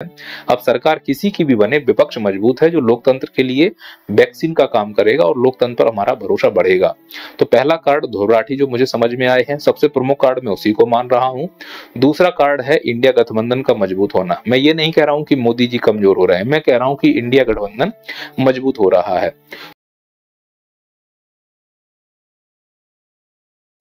अब सरकार किसी की भी बने, विपक्ष मजबूत है जो लोकतंत्र के लिए वैक्सीन का काम करेगा और लोकतंत्र पर हमारा भरोसा बढ़ेगा। तो पहला कार्ड ध्रुव राठी जो मुझे समझ में आए हैं, सबसे प्रमुख कार्ड मैं उसी को मान रहा हूं। दूसरा कार्ड है इंडिया गठबंधन का मजबूत होना। मैं ये नहीं कह रहा हूं कि मोदी जी कमजोर हो रहे हैं, मैं कह रहा हूं कि इंडिया गठबंधन मजबूत हो रहा है।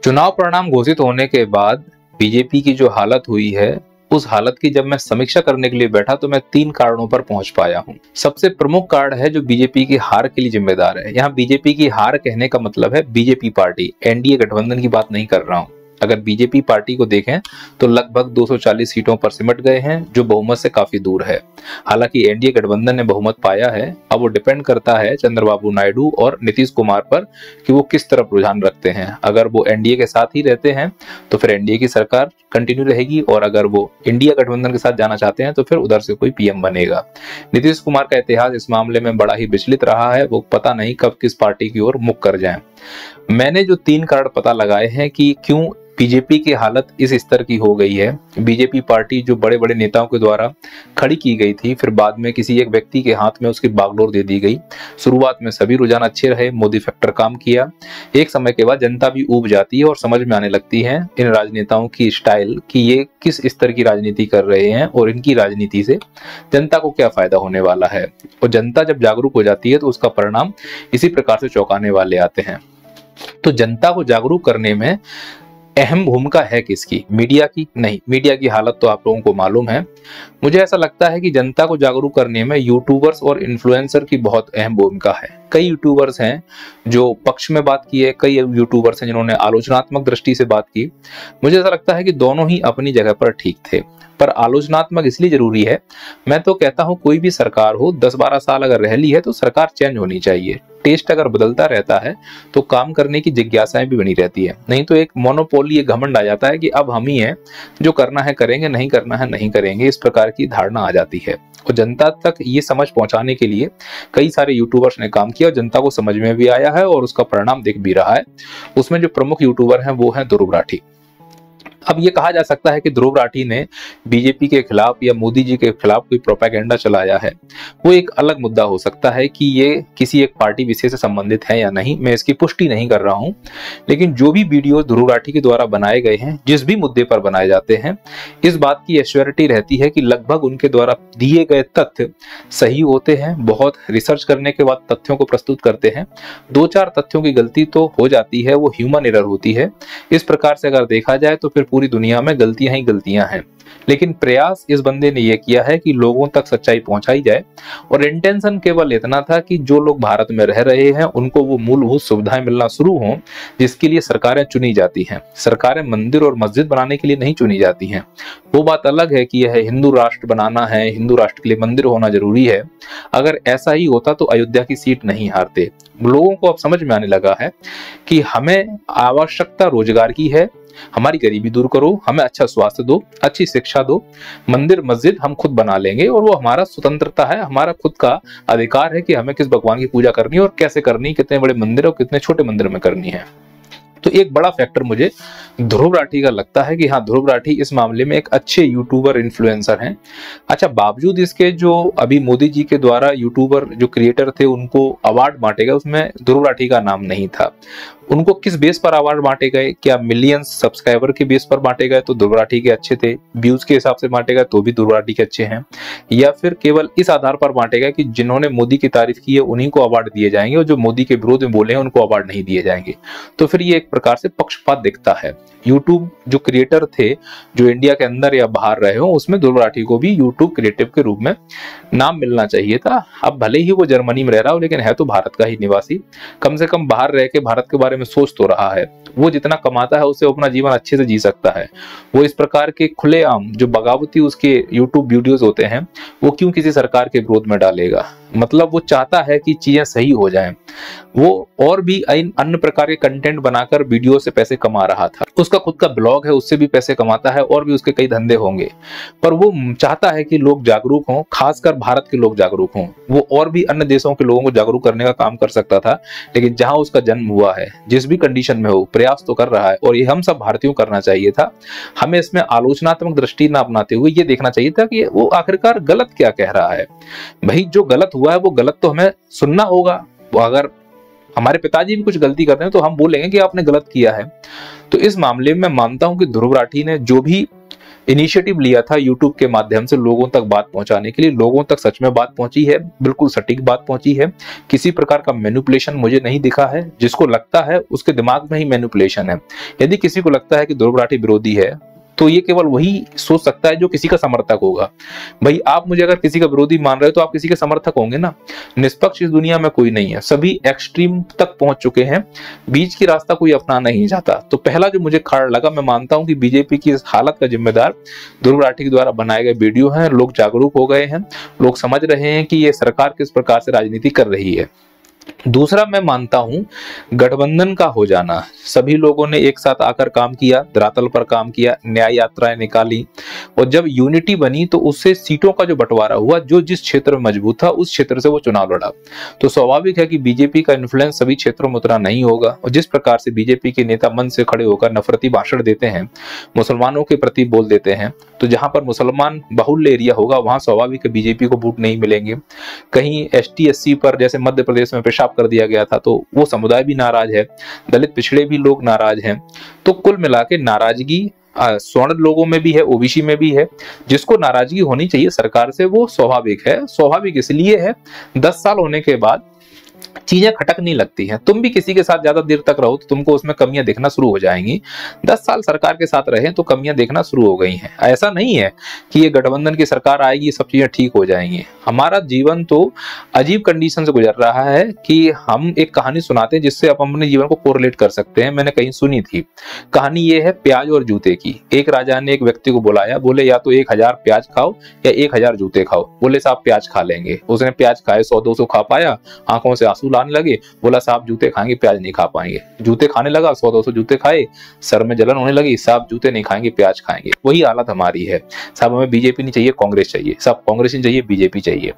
चुनाव परिणाम घोषित होने के बाद बीजेपी की जो हालत हुई है, उस हालत की जब मैं समीक्षा करने के लिए बैठा तो मैं 3 कारणों पर पहुंच पाया हूं। सबसे प्रमुख कारण है जो बीजेपी की हार के लिए जिम्मेदार है। यहां बीजेपी की हार कहने का मतलब है बीजेपी पार्टी, एनडीए गठबंधन की बात नहीं कर रहा हूं। अगर बीजेपी पार्टी को देखें तो लगभग 240 सीटों पर सिमट गए हैं, जो बहुमत से काफी दूर है। हालांकि एनडीए गठबंधन ने बहुमत पाया है। अब वो डिपेंड करता है चंद्रबाबू नायडू और नीतीश कुमार पर कि वो किस तरफ रुझान रखते हैं। अगर वो एनडीए के साथ ही रहते हैं तो फिर एनडीए की सरकार कंटिन्यू रहेगी, और अगर वो इंडिया गठबंधन के साथ जाना चाहते हैं तो फिर उधर से कोई पीएम बनेगा। नीतीश कुमार का इतिहास इस मामले में बड़ा ही विचलित रहा है, वो पता नहीं कब किस पार्टी की ओर मुख कर जाएं। मैंने जो 3 कारण पता लगाए हैं कि क्यों बीजेपी की हालत इस स्तर की हो गई है। बीजेपी पार्टी जो बड़े बड़े नेताओं के द्वारा खड़ी की गई थी, फिर बाद में किसी एक व्यक्ति के हाथ में उसकी बागडोर दे दी गई। शुरुआत में सभी रुझान अच्छे रहे, मोदी फैक्टर काम किया। एक समय के बाद जनता भी ऊब जाती है और समझ में आने लगती है इन राजनेताओं की स्टाइल कि ये किस स्तर की राजनीति कर रहे हैं और इनकी राजनीति से जनता को क्या फायदा होने वाला है। और जनता जब जागरूक हो जाती है तो उसका परिणाम इसी प्रकार से चौंकाने वाले आते हैं। तो जनता को जागरूक करने में अहम भूमिका है किसकी? मीडिया की? नहीं, मीडिया की हालत तो आप लोगों को मालूम है। मुझे ऐसा लगता है कि जनता को जागरूक करने में यूट्यूबर्स और इन्फ्लुएंसर की बहुत अहम भूमिका है। कई यूट्यूबर्स हैं जो पक्ष में बात की है, कई यूट्यूबर्स हैं जिन्होंने आलोचनात्मक दृष्टि से बात की। मुझे ऐसा लगता है कि दोनों ही अपनी जगह पर ठीक थे, पर आलोचनात्मक इसलिए जरूरी है। मैं तो कहता हूं कोई भी सरकार हो, 10-12 साल अगर रह ली है तो सरकार चेंज होनी चाहिए। टेस्ट अगर बदलता रहता है तो काम करने की जिज्ञासाएं भी बनी रहती है। नहीं तो एक मोनोपोली, एक घमंड आ जाता है कि अब हम ही हैं, जो करना है करेंगे, नहीं करना है नहीं करेंगे, इस प्रकार की धारणा आ जाती है। और जनता तक ये समझ पहुंचाने के लिए कई सारे यूट्यूबर्स ने काम किया और जनता को समझ में भी आया है और उसका परिणाम दिख भी रहा है। उसमें जो प्रमुख यूट्यूबर हैं वो हैं ध्रुव राठी। अब ये कहा जा सकता है कि ध्रुव राठी ने बीजेपी के खिलाफ या मोदी जी के खिलाफ कोई प्रोपेगेंडा चलाया है। वो एक अलग मुद्दा हो सकता है कि ये किसी एक पार्टी विशेष से संबंधित है या नहीं, मैं इसकी पुष्टि नहीं कर रहा हूं। लेकिन जो भी वीडियो ध्रुव राठी के द्वारा बनाए गए हैं, जिस भी मुद्दे पर बनाए जाते हैं, इस बात की एश्योरिटी रहती है कि लगभग उनके द्वारा दिए गए तथ्य सही होते हैं। बहुत रिसर्च करने के बाद तथ्यों को प्रस्तुत करते हैं। 2-4 तथ्यों की गलती तो हो जाती है, वो ह्यूमन एरर होती है। इस प्रकार से अगर देखा जाए तो फिर पूरी दुनिया में गलतियां ही गलतियां हैं। लेकिन प्रयास इस बंदे ने यह किया है कि लोगों तक सच्चाई पहुंचाई जाए, और इंटेंशन केवल इतना था कि जो लोग भारत में रह रहे हैं उनको वो मूलभूत सुविधाएं मिलना शुरू हों, जिसके लिए सरकारें चुनी जाती हैं। सरकारें मंदिर और मस्जिद बनाने के लिए नहीं चुनी जाती हैं। वो बात अलग है कि यह हिंदू राष्ट्र बनाना है, हिंदू राष्ट्र के लिए मंदिर होना जरूरी है। अगर ऐसा ही होता तो अयोध्या की सीट नहीं हारते। लोगों को अब समझ में आने लगा है कि हमें आवश्यकता रोजगार की है, हमारी गरीबी दूर करो, हमें अच्छा स्वास्थ्य दो, अच्छी शिक्षा दो, मंदिर मस्जिद हम खुद बना लेंगे, और वो हमारा स्वतंत्रता है, हमारा खुद का अधिकार है कि हमें किस भगवान की पूजा करनी है और कैसे करनी है, कितने बड़े मंदिर और कितने छोटे मंदिर में करनी है। तो एक बड़ा फैक्टर मुझे ध्रुव राठी का लगता है कि हाँ, ध्रुव राठी इस मामले में एक अच्छे यूट्यूबर इन्फ्लुएंसर हैं। अच्छा, बावजूद इसके जो अभी मोदी जी के द्वारा यूट्यूबर जो क्रिएटर थे उनको अवार्ड बांटे गए, उसमें ध्रुव राठी का नाम नहीं था। उनको किस बेस पर अवार्ड बांटे गए? क्या मिलियंस सब्सक्राइबर के बेस पर बांटे गए तो ध्रुव राठी के अच्छे थे, व्यूज के हिसाब से बांटे गए तो भी ध्रुव राठी के अच्छे हैं, या फिर केवल इस आधार पर बांटे गए कि जिन्होंने मोदी की तारीफ की है उन्हीं को अवार्ड दिए जाएंगे और जो मोदी के विरोध में बोले हैं उनको अवार्ड नहीं दिए जाएंगे? तो फिर ये एक प्रकार से पक्षपात दिखता है। यूट्यूब जो क्रिएटर थे, जो इंडिया के अंदर या बाहर रहे हो, उसमें ध्रुव राठी को भी यूट्यूब क्रिएटिव के रूप में नाम मिलना चाहिए था। अब भले ही वो जर्मनी में रह रहा हो, लेकिन है तो भारत का ही निवासी। कम से कम बाहर रह के भारत के बारे में सोच तो रहा है। वो जितना कमाता है उससे अपना जीवन अच्छे से जी सकता है। वो इस प्रकार के खुलेआम जो बगावती उसके यूट्यूब वीडियोस होते हैं, वो क्यों किसी सरकार के विरोध में डालेगा? मतलब वो चाहता है कि चीजें सही हो जाएं। वो और भी अन्य प्रकार के कंटेंट बनाकर बनाकर वीडियो से पैसे कमा रहा था। उसका खुद का ब्लॉग है, उससे भी पैसे कमाता है और भी उसके कई धंधे होंगे, पर वो चाहता है कि लोग जागरूक हों, खासकर भारत के लोग जागरूक हों। वो और भी अन्य देशों के लोगों को जागरूक करने का काम कर सकता था, लेकिन जहां उसका जन्म हुआ है, जिस भी कंडीशन में हो, प्रयास तो कर रहा है और ये हम सब भारतीयों को करना चाहिए था। हमें इसमें आलोचनात्मक दृष्टि न अपनाते हुए ये देखना चाहिए था कि वो आखिरकार गलत क्या कह रहा है। भाई जो गलत हुआ है वो गलत तो हमें सुनना होगा। अगर हमारे पिताजी भी कुछ गलती करते हैं तो हम बोलेंगे कि आपने गलत किया है। तो इस मामले में मैं मानता हूं कि ध्रुव राठी ने जो भी इनिशिएटिव लिया था यूट्यूब के माध्यम से लोगों तक बात पहुंचाने के लिए, लोगों तक सच में बात पहुंची है, बिल्कुल सटीक बात पहुंची है। किसी प्रकार का मैनिपुलेशन मुझे नहीं दिखा है। जिसको लगता है उसके दिमाग में ही मैनिपुलेशन है। यदि किसी को लगता है कि ध्रुव राठी विरोधी है तो ये केवल वही सोच सकता है जो किसी का समर्थक होगा। भाई आप मुझे अगर किसी का विरोधी मान रहे हो तो आप किसी के समर्थक होंगे ना। निष्पक्ष इस दुनिया में कोई नहीं है, सभी एक्सट्रीम तक पहुंच चुके हैं, बीच की रास्ता कोई अपना नहीं चाहता। तो पहला जो मुझे कारण लगा, मैं मानता हूं कि बीजेपी की इस हालत का जिम्मेदार ध्रुव राठी के द्वारा बनाए गए वीडियो हैं। लोग जागरूक हो गए हैं, लोग समझ रहे हैं कि ये सरकार किस प्रकार से राजनीति कर रही है। दूसरा मैं मानता हूं गठबंधन का हो जाना। सभी लोगों ने एक साथ आकर काम किया, धरातल पर काम किया, न्याय यात्राएं निकाली और जब यूनिटी बनी तो उससे सीटों का जो बंटवारा हुआ, जो जिस क्षेत्र में मजबूत था उस क्षेत्र से वो चुनाव लड़ा। तो स्वाभाविक है कि बीजेपी का इन्फ्लुएंस सभी क्षेत्रों में उतना नहीं होगा। और जिस प्रकार से बीजेपी के नेता मन से खड़े होकर नफरती भाषण देते हैं, मुसलमानों के प्रति बोल देते हैं, तो जहां पर मुसलमान बाहुल्य एरिया होगा वहां स्वाभाविक है बीजेपी को वोट नहीं मिलेंगे। कहीं ST SC पर जैसे मध्य प्रदेश में पेशाब कर दिया गया था तो वो समुदाय भी नाराज है, दलित पिछड़े भी लोग नाराज हैं। तो कुल मिला के नाराजगी स्वर्ण लोगों में भी है, OBC में भी है। जिसको नाराजगी होनी चाहिए सरकार से वो स्वाभाविक है। स्वाभाविक इसलिए है 10 साल होने के बाद चीजें खटक नहीं लगती हैं। तुम भी किसी के साथ ज्यादा देर तक रहो तो तुमको उसमें कमियां दिखना शुरू हो जाएंगी। 10 साल सरकार के साथ रहे तो कमियां देखना शुरू हो गई हैं। ऐसा नहीं है कि ये गठबंधन की सरकार आएगी सब चीजें ठीक हो जाएंगी। हमारा जीवन तो अजीब कंडीशन से गुजर रहा है कि हम एक कहानी सुनाते हैं जिससे आप अपने जीवन को कोरिलेट कर सकते हैं। मैंने कहीं सुनी थी, कहानी ये है प्याज और जूते की। एक राजा ने एक व्यक्ति को बुलाया, बोले या तो 1000 प्याज खाओ या 1000 जूते खाओ। बोले साहब प्याज खा लेंगे। उसने प्याज खाए, 100-200 खा पाया, आंखों से आंसू लाने लगे। बोला साहब जूते खाएंगे, प्याज नहीं खा पाएंगे। जूते खाने लगा, 100-200 जूते खाए, सर में जलन होने लगी। साहब जूते नहीं खाएंगे, प्याज खाएंगे। वही हालत हमारी है। साहब हमें बीजेपी नहीं चाहिए, कांग्रेस चाहिए। साहब कांग्रेस नहीं चाहिए, बीजेपी चाहिए।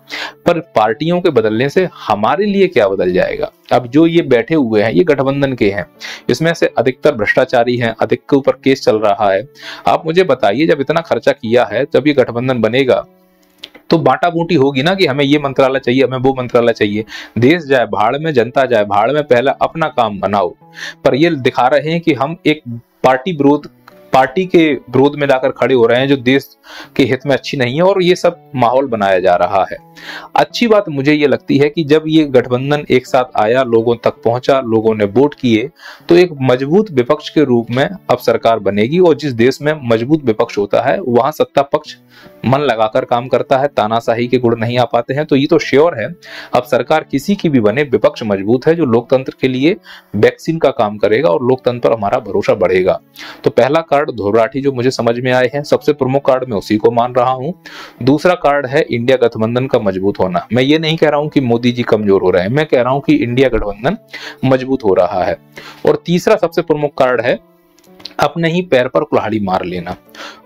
पर पार्टियों के बदलने से हमारे लिए क्या बदल जाएगा? अब जो ये बैठे हुए हैं ये गठबंधन के हैं, इसमें से अधिकतर भ्रष्टाचारी हैं, अधिक के ऊपर केस चल रहा है। आप मुझे बताइए, जब इतना खर्चा किया है जब ये गठबंधन बनेगा तो बांटा बूटी होगी ना कि हमें ये मंत्रालय चाहिए, हमें वो मंत्रालय चाहिए। देश जाए भाड़ में, जनता जाए भाड़ में, पहला अपना काम बनाओ। पर ये दिखा रहे हैं कि हम एक पार्टी के विरोध में लाकर खड़े हो रहे हैं जो देश के हित में अच्छी नहीं है, और ये सब माहौल बनाया जा रहा है। अच्छी बात मुझे ये लगती है कि जब ये गठबंधन एक साथ आया, लोगों तक पहुंचा, लोगों ने वोट किए, तो एक मजबूत विपक्ष के रूप में अब सरकार बनेगी। और जिस देश में मजबूत विपक्ष होता है वहां सत्ता पक्ष मन लगाकर काम करता है, तानाशाही के गुण नहीं आ पाते हैं। तो ये तो श्योर है अब सरकार किसी की भी बने, विपक्ष मजबूत है जो लोकतंत्र के लिए वैक्सीन का काम करेगा और लोकतंत्र पर हमारा भरोसा बढ़ेगा। तो पहला कार्ड ध्रुव राठी जो मुझे समझ में आए हैं, सबसे प्रमुख कार्ड मैं उसी को मान रहा हूं। दूसरा कार्ड है इंडिया गठबंधन का मजबूत होना। मैं ये नहीं कह रहा हूं कि मोदी जी कमजोर हो रहे हैं, मैं कह रहा हूं कि इंडिया गठबंधन मजबूत हो रहा है। और तीसरा सबसे प्रमुख कार्ड है अपने ही पैर पर कुल्हाड़ी मार लेना।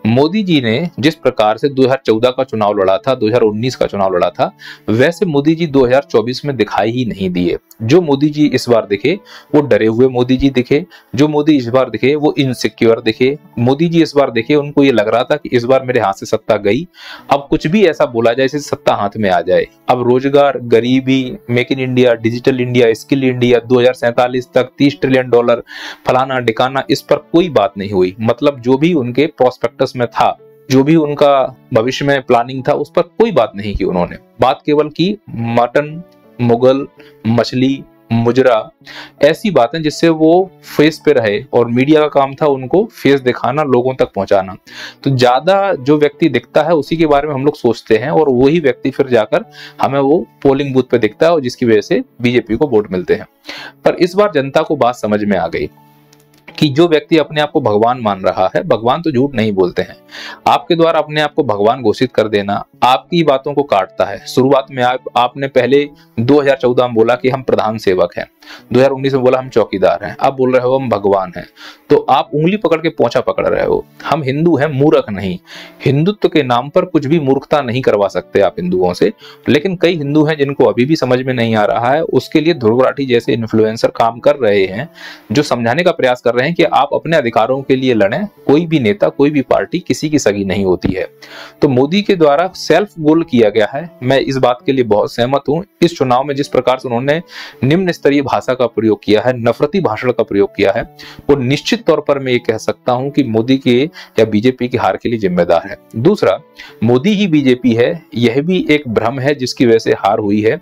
मोदी जी ने जिस प्रकार से 2014 का चुनाव लड़ा था, 2019 का चुनाव लड़ा था, वैसे मोदी जी 2024 में दिखाई ही नहीं दिए। जो मोदी जी इस बार दिखे वो डरे हुए मोदी जी दिखे, जो मोदी इस बार दिखे वो इनसिक्योर दिखे। मोदी जी इस बार दिखे उनको ये लग रहा था कि इस बार मेरे हाथ से सत्ता गई, अब कुछ भी ऐसा बोला जाए जैसे सत्ता हाथ में आ जाए। अब रोजगार, गरीबी, make in India, digital India, skill India, 2047 तक $30 ट्रिलियन, फलाना डिकाना, इस पर कोई बात नहीं हुई। मतलब जो भी उनके प्रोस्पेक्टस में था, जो भी उनका भविष्य में प्लानिंग था, उस पर कोई बात नहीं की उन्होंने। बात केवल की मटन, मुगल, मछली, मुजरा, ऐसी बातें जिससे वो फेस पे रहे, और मीडिया का काम था उनको फेस दिखाना, लोगों तक पहुंचाना। तो ज्यादा जो व्यक्ति दिखता है उसी के बारे में हम लोग सोचते हैं, और वही व्यक्ति फिर जाकर हमें वो पोलिंग बूथ पे दिखता है, और जिसकी वजह से बीजेपी को वोट मिलते हैं। पर इस बार जनता को बात समझ में आ गई। कि जो व्यक्ति अपने आप को भगवान मान रहा है, भगवान तो झूठ नहीं बोलते हैं, आपके द्वारा अपने आप को भगवान घोषित कर देना आपकी बातों को काटता है। शुरुआत में आपने पहले 2014 में बोला कि हम प्रधान सेवक हैं, 2019 में बोला हम चौकीदार हैं, अब बोल रहे हो हम भगवान हैं, तो आप उंगली पकड़ के पोंछा पकड़ रहे हो। हम हिंदू हैं, मूर्ख नहीं। हिंदुत्व के नाम पर कुछ भी मूर्खता नहीं करवा सकते आप हिंदुओं से। लेकिन कई हिंदू हैं जिनको अभी भी समझ में नहीं आ रहा है, उसके लिए ध्रुव राठी जैसे इन्फ्लुएंसर काम कर रहे हैं, जो समझाने का प्रयास कर रहे हैं कि आप अपने अधिकारों के लिए लड़ें। कोई भी नेता, कोई भी पार्टी किसी की सगी नहीं होती है। तो मोदी के द्वारा सेल्फ गोल किया गया है, मैं इस बात के लिए बहुत सहमत हूं। इस चुनाव में जिस प्रकार से उन्होंने निम्न स्तरीय भाषा का प्रयोग किया है, नफरती भाषण का प्रयोग किया है, वो निश्चित तौर पर मैं ये कह सकता हूं कि मोदी के या बीजेपी की हार के लिए जिम्मेदार है। दूसरा, मोदी ही बीजेपी है, यह भी एक भ्रम है जिसकी वजह से हार हुई है।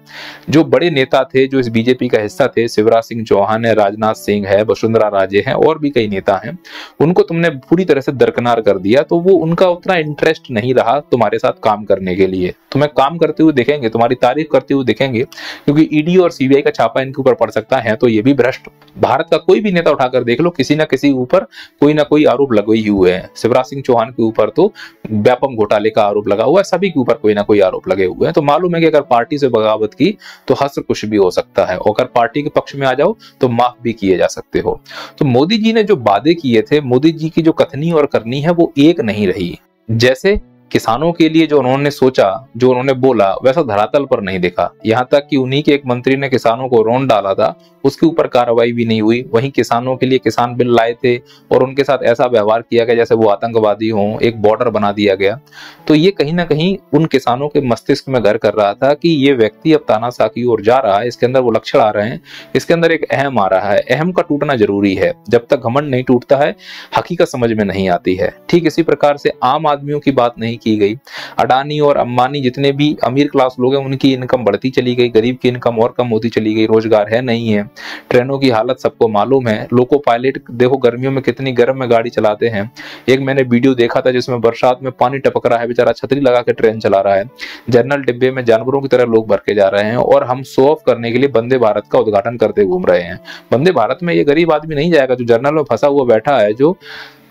जो बड़े नेता थे जो इस बीजेपी का हिस्सा थे, शिवराज सिंह चौहान है, राजनाथ सिंह है, वसुंधरा राजे हैं और भी कई नेता हैं, उनको तुमने पूरी तरह से दरकिनार कर दिया। तो वो उनका उतना इंटरेस्ट नहीं रहा तुम्हारे साथ काम करने के लिए। तुम्हें काम करते हुए देखेंगे, तुम्हारी तारीफ करते हुए देखेंगे, क्योंकि ईडी और सीबीआई का छापा इनके ऊपर पड़ सकता है। तो ये भी भ्रष्ट, भारत का कोई भी नेता उठाकर देख लो, किसी ना किसी ऊपर कोई ना कोई आरोप लगे ही हुए हैं। शिवराज सिंह चौहान के ऊपर तो व्यापम घोटाले का आरोप लगा हुआ है, सभी के ऊपर कोई ना कोई आरोप लगे हुए हैं। तो मालूम है कि अगर पार्टी से बगावत की तो हश्र कुछ भी हो सकता है, और अगर पार्टी के पक्ष में आ जाओ तो माफ भी किए जा सकते हो। तो मोदी जी ने जो वादे किए थे, मोदी जी की जो कथनी और करनी है वो एक नहीं रही। जैसे किसानों के लिए जो उन्होंने सोचा, जो उन्होंने बोला, वैसा धरातल पर नहीं दिखा। यहाँ तक कि उन्हीं के एक मंत्री ने किसानों को रौंद डाला था, उसके ऊपर कार्रवाई भी नहीं हुई। वहीं किसानों के लिए किसान बिल लाए थे और उनके साथ ऐसा व्यवहार किया गया जैसे वो आतंकवादी हों, एक बॉर्डर बना दिया गया। तो ये कहीं ना कहीं उन किसानों के मस्तिष्क में घर कर रहा था कि ये व्यक्ति अब तानाशाह की ओर जा रहा है, इसके अंदर वो लक्षण आ रहे हैं, इसके अंदर एक अहम आ रहा है। अहम का टूटना जरूरी है, जब तक घमंड नहीं टूटता है हकीकत समझ में नहीं आती है। ठीक इसी प्रकार से आम आदमियों की बात नहीं की गई। अडानी और अंबानी जितने भी अमीर क्लास लोग हैं, उनकी इनकम बढ़ती चली गई, गरीब की इनकम और कम होती चली गई, रोजगार है नहीं है। ट्रेनों की हालत सबको मालूम है। लोको पायलट देखो गर्मियों में कितनी गर्म में गाड़ी चलाते हैं। एक मैंने वीडियो देखा था जिसमें बरसात में पानी टपक रहा है, बेचारा छतरी लगा के ट्रेन चला रहा है। जनरल डिब्बे में जानवरों की तरह लोग भर के जा रहे हैं, और हम शो ऑफ करने के लिए वंदे भारत का उद्घाटन करते घूम रहे हैं। वंदे भारत में ये गरीब आदमी नहीं जाएगा, जो जर्नल में फंसा हुआ बैठा है, जो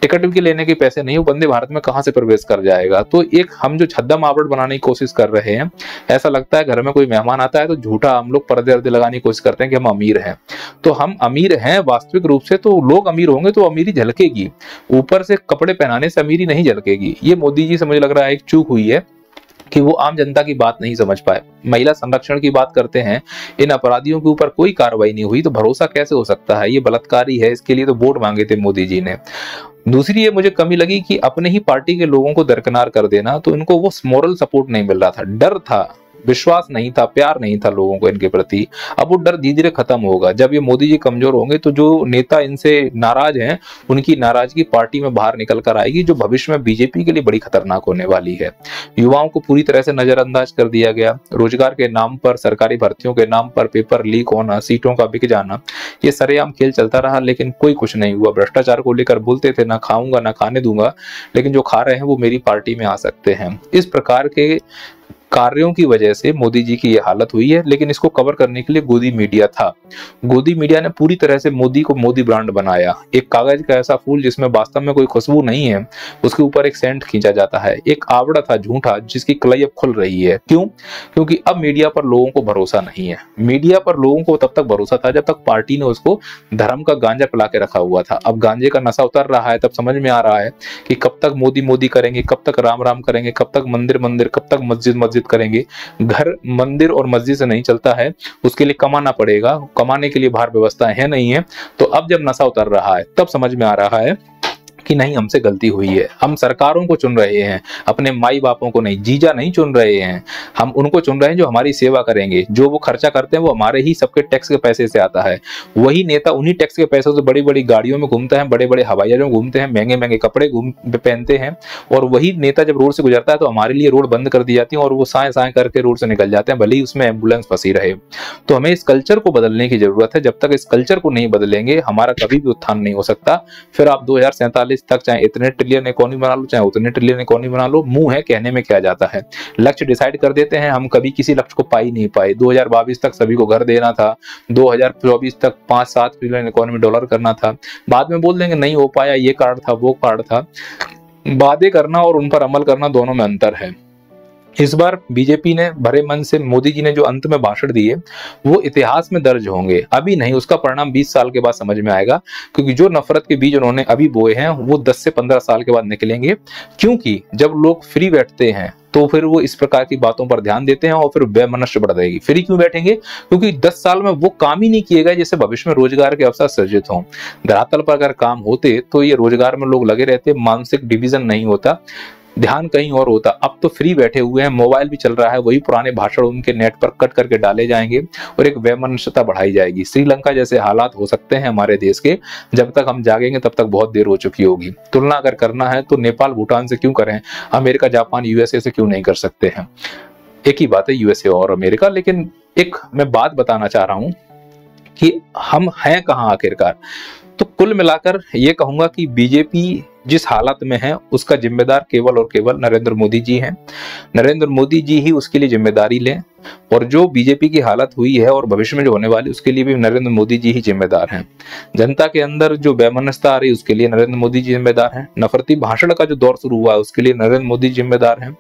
टिकट के लेने के पैसे नहीं, वंदे भारत में कहां से प्रवेश कर जाएगा। तो एक हम जो छद्म आवरण बनाने की कोशिश कर रहे हैं, ऐसा लगता है घर में कोई मेहमान आता है तो झूठा हम लोग पर्दे वर्दे लगाने की कोशिश करते हैं कि हम अमीर हैं। तो हम अमीर हैं वास्तविक रूप से, तो लोग अमीर होंगे तो अमीरी झलकेगी, ऊपर से कपड़े पहनाने से अमीरी नहीं झलकेगी। ये मोदी जी से मुझे लग रहा है एक चूक हुई है कि वो आम जनता की बात नहीं समझ पाए। महिला संरक्षण की बात करते हैं, इन अपराधियों के ऊपर कोई कार्रवाई नहीं हुई, तो भरोसा कैसे हो सकता है? ये बलात्कारी है, इसके लिए तो वोट मांगे थे मोदी जी ने। दूसरी ये मुझे कमी लगी कि अपने ही पार्टी के लोगों को दरकिनार कर देना, तो इनको वो मोरल सपोर्ट नहीं मिल रहा था, डर था, विश्वास नहीं था, प्यार नहीं था लोगों को इनके प्रति। अब वो डर धीरे धीरे खत्म होगा। जब ये मोदी जी कमजोर होंगे तो जो नेता इनसे नाराज हैं, उनकी नाराजगी पार्टी में बाहर निकल कर आएगी, जो भविष्य में बीजेपी के लिए बड़ी खतरनाक होने वाली है। युवाओं को पूरी तरह से नजरअंदाज कर दिया गया। रोजगार के नाम पर, सरकारी भर्तियों के नाम पर पेपर लीक होना, सीटों का बिक जाना, ये सरेआम खेल चलता रहा, लेकिन कोई कुछ नहीं हुआ। भ्रष्टाचार को लेकर बोलते थे ना खाऊंगा ना खाने दूंगा, लेकिन जो खा रहे हैं वो मेरी पार्टी में आ सकते हैं। इस प्रकार के कार्यों की वजह से मोदी जी की ये हालत हुई है। लेकिन इसको कवर करने के लिए गोदी मीडिया था। गोदी मीडिया ने पूरी तरह से मोदी को मोदी ब्रांड बनाया। एक कागज का ऐसा फूल जिसमें वास्तव में कोई खुशबू नहीं है, उसके ऊपर एक सेंट खींचा जाता है। एक आवड़ा था झूठा जिसकी कलई अब खुल रही है। क्यों? क्योंकि अब मीडिया पर लोगों को भरोसा नहीं है। मीडिया पर लोगों को तब तक भरोसा था जब तक पार्टी ने उसको धर्म का गांजा पिला के रखा हुआ था। अब गांजे का नशा उतर रहा है, तब समझ में आ रहा है कि कब तक मोदी मोदी करेंगे, कब तक राम राम करेंगे, कब तक मंदिर मंदिर, कब तक मस्जिद मस्जिद करेंगे। घर मंदिर और मस्जिद से नहीं चलता है, उसके लिए कमाना पड़ेगा। कमाने के लिए बाहर व्यवस्था है नहीं है। तो अब जब नशा उतर रहा है तब समझ में आ रहा है कि नहीं, हमसे गलती हुई है। हम सरकारों को चुन रहे हैं, अपने माई बापों को नहीं, जीजा नहीं चुन रहे हैं। हम उनको चुन रहे हैं जो हमारी सेवा करेंगे। जो वो खर्चा करते हैं वो हमारे ही सबके टैक्स के पैसे से आता है। वही नेता उन्हीं टैक्स के पैसों से बड़ी बड़ी गाड़ियों में घूमते हैं, बड़े बड़े हवाई जहाजों में घूमते हैं, महंगे महंगे कपड़े पहनते हैं। और वही नेता जब रोड से गुजरता है तो हमारे लिए रोड बंद कर दी जाती है और वो साए साए करके रोड से निकल जाते हैं, भले ही उसमें एम्बुलेंस फंसी रहे। तो हमें इस कल्चर को बदलने की जरूरत है। जब तक इस कल्चर को नहीं बदलेंगे हमारा कभी भी उत्थान नहीं हो सकता। फिर आप 2047 2022 तक चाहे इतने ट्रिलियन इकोनॉमी बना लो, चाहे उतने ट्रिलियन इकोनॉमी बना लो, मुंह है, कहने में क्या जाता है। लक्ष्य डिसाइड कर देते हैं, हम कभी किसी लक्ष्य को पा ही नहीं पाए। 2022 तक सभी को घर देना था, 2024 तक 5-7 ट्रिलियन इकोनॉमी डॉलर करना था, बाद में बोल देंगे नहीं हो पाया, ये कार्ड था, वो कार्ड था। वादे करना और उन पर अमल करना दोनों में अंतर है। इस बार बीजेपी ने भरे मन से, मोदी जी ने जो अंत में भाषण दिए वो इतिहास में दर्ज होंगे, अभी नहीं, उसका परिणाम 20 साल के बाद समझ में आएगा, क्योंकि जो नफरत के बीज उन्होंने अभी बोए हैं वो 10 से 15 साल के बाद निकलेंगे। क्योंकि जब लोग फ्री बैठते हैं तो फिर वो इस प्रकार की बातों पर ध्यान देते हैं और फिर वैमनस्य बढ़ जाएगी। फ्री क्यों बैठेंगे? क्योंकि 10 साल में वो काम ही नहीं किए गए जिससे भविष्य में रोजगार के अवसर सृजित हों। धरातल पर अगर काम होते तो ये रोजगार में लोग लगे रहते, मानसिक डिवीजन नहीं होता, ध्यान कहीं और होता। अब तो फ्री बैठे हुए हैं, मोबाइल भी चल रहा है, वही पुराने भाषण उनके नेट पर कट करके डाले जाएंगे और एक वैमनस्यता बढ़ाई जाएगी। श्रीलंका जैसे हालात हो सकते हैं हमारे देश के, जब तक हम जागेंगे तब तक बहुत देर हो चुकी होगी। तुलना अगर करना है तो नेपाल भूटान से क्यों करें, अमेरिका जापान यूएसए से क्यों नहीं कर सकते हैं? एक ही बात है यूएसए और अमेरिका। लेकिन एक मैं बात बताना चाह रहा हूं कि हम हैं कहां आखिरकार। तो कुल मिलाकर ये कहूंगा कि बीजेपी जिस हालत में है उसका जिम्मेदार केवल और केवल नरेंद्र मोदी जी हैं। नरेंद्र मोदी जी ही उसके लिए जिम्मेदारी लें, और जो बीजेपी की हालत हुई है और भविष्य में जो होने वाली उसके लिए भी नरेंद्र मोदी जी ही जिम्मेदार हैं। जनता के अंदर जो वैमनस्यता आ रही उसके लिए नरेंद्र मोदी जी जिम्मेदार हैं। नफरती भाषण का जो दौर शुरू हुआ है उसके लिए नरेंद्र मोदी जिम्मेदार हैं।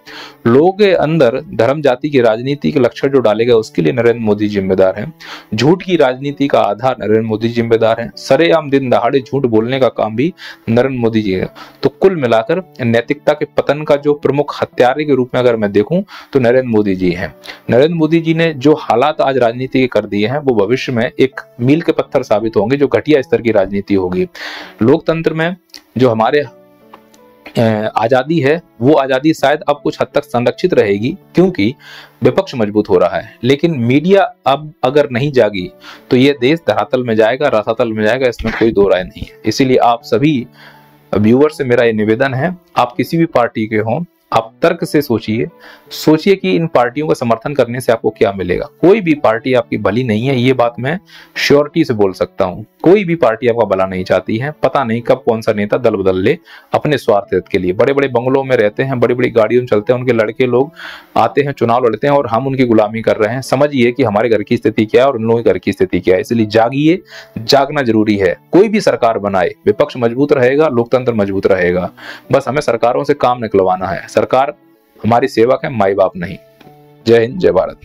लोगों के अंदर धर्म जाति की राजनीति के लक्षण जो डाले गए उसके लिए नरेंद्र मोदी जिम्मेदार हैं। झूठ की राजनीति का आधार नरेंद्र मोदी जिम्मेदार हैं। सरेआम दिन दहाड़े झूठ बोलने का काम भी नरेंद्र मोदी जी है। तो कुल मिलाकर नैतिकता के पतन का जो प्रमुख हत्यारे के रूप में अगर मैं देखूं तो नरेंद्र मोदी जी हैं। नरेंद्र मोदी जी ने जो हालात आज राजनीति के कर दिए हैं वो भविष्य में एक मील के पत्थर साबित होंगे, जो घटिया स्तर की राजनीति होगी। लोकतंत्र में जो हमारे आजादी है वो आजादी शायद अब कुछ हद तक संरक्षित रहेगी क्योंकि विपक्ष मजबूत हो रहा है, लेकिन मीडिया अब अगर नहीं जागी तो ये देश धरातल में जाएगा, रसातल में जाएगा, इसमें कोई दो राय नहीं है। इसीलिए आप सभी व्यूअर से मेरा ये निवेदन है, आप किसी भी पार्टी के हों, आप तर्क से सोचिए कि इन पार्टियों का समर्थन करने से आपको क्या मिलेगा। कोई भी पार्टी आपकी भली नहीं है, ये बात मैं श्योरिटी से बोल सकता हूं। कोई भी पार्टी आपका भला नहीं चाहती है। पता नहीं कब कौन सा नेता दल बदल ले अपने स्वार्थ हित के लिए। बड़े बड़े बंगलों में रहते हैं, बड़ी बड़ी गाड़ियों में चलते हैं, उनके लड़के लोग आते हैं, चुनाव लड़ते हैं और हम उनकी गुलामी कर रहे हैं। समझिए कि हमारे घर की स्थिति क्या है और उन लोगों के घर की स्थिति क्या है। इसलिए जागिए, जागना जरूरी है। कोई भी सरकार बनाए, विपक्ष मजबूत रहेगा, लोकतंत्र मजबूत रहेगा। बस हमें सरकारों से काम निकलवाना है। सरकार हमारी सेवक है, माई बाप नहीं। जय हिंद, जय भारत।